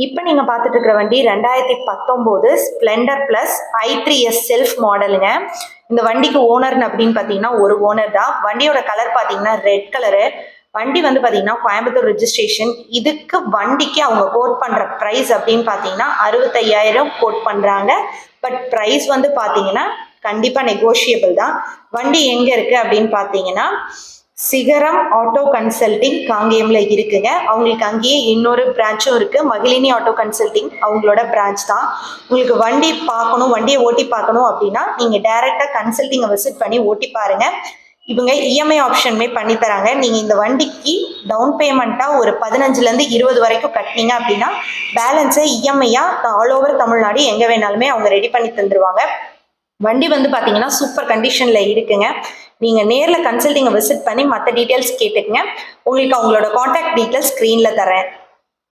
இப்போ நீங்கள் பார்த்துட்டு இருக்கிற வண்டி 2019 ஸ்ப்ளெண்டர் ப்ளஸ் i3s செல்ஃப் மாடலுங்க. இந்த வண்டிக்கு ஓனர்னு அப்படின்னு பார்த்தீங்கன்னா ஒரு ஓனர் தான். வண்டியோட கலர் பார்த்தீங்கன்னா ரெட் கலரு. வண்டி வந்து பார்த்தீங்கன்னா கோயம்புத்தூர் ரெஜிஸ்ட்ரேஷன். இதுக்கு வண்டிக்கு அவங்க கோட் பண்ணுற ப்ரைஸ் அப்படின்னு பார்த்தீங்கன்னா 65,000 கோட் பண்ணுறாங்க. பட் ப்ரைஸ் வந்து பார்த்தீங்கன்னா கண்டிப்பாக நெகோஷியபிள் தான். வண்டி எங்கே இருக்குது அப்படின்னு பார்த்தீங்கன்னா சிகரம் ஆட்டோ கன்சல்டிங் காங்கேயம்ல இருக்குங்க. அவங்களுக்கு அங்கேயே இன்னொரு பிரான்ச்சும் இருக்கு, மகிழினி ஆட்டோ கன்சல்டிங் அவங்களோட பிரான்ச் தான். உங்களுக்கு வண்டி பார்க்கணும், வண்டியை ஓட்டி பார்க்கணும் அப்படின்னா நீங்க டைரக்டா கன்சல்டிங்கை விசிட் பண்ணி ஓட்டி பாருங்க. இவங்க இஎம்ஐ ஆப்ஷனுமே பண்ணி தராங்க. நீங்க இந்த வண்டிக்கு டவுன் பேமெண்ட்டா ஒரு 15லேருந்து 20 வரைக்கும் கட்டினீங்க அப்படின்னா பேலன்ஸை இஎம்ஐயா ஆல் ஓவர் தமிழ்நாடு எங்க வேணாலுமே அவங்க ரெடி பண்ணி தந்துருவாங்க. வண்டி வந்து பார்த்தீங்கன்னா சூப்பர் கண்டிஷனில் இருக்குங்க. நீங்கள் நேரில் கன்சல்டிங்கை விசிட் பண்ணி மற்ற டீட்டெயில்ஸ் கேட்டுக்கங்க. உங்களுக்கு அவங்களோட காண்டாக்ட் டீட்டெயில்ஸ் ஸ்க்ரீனில் தரேன்.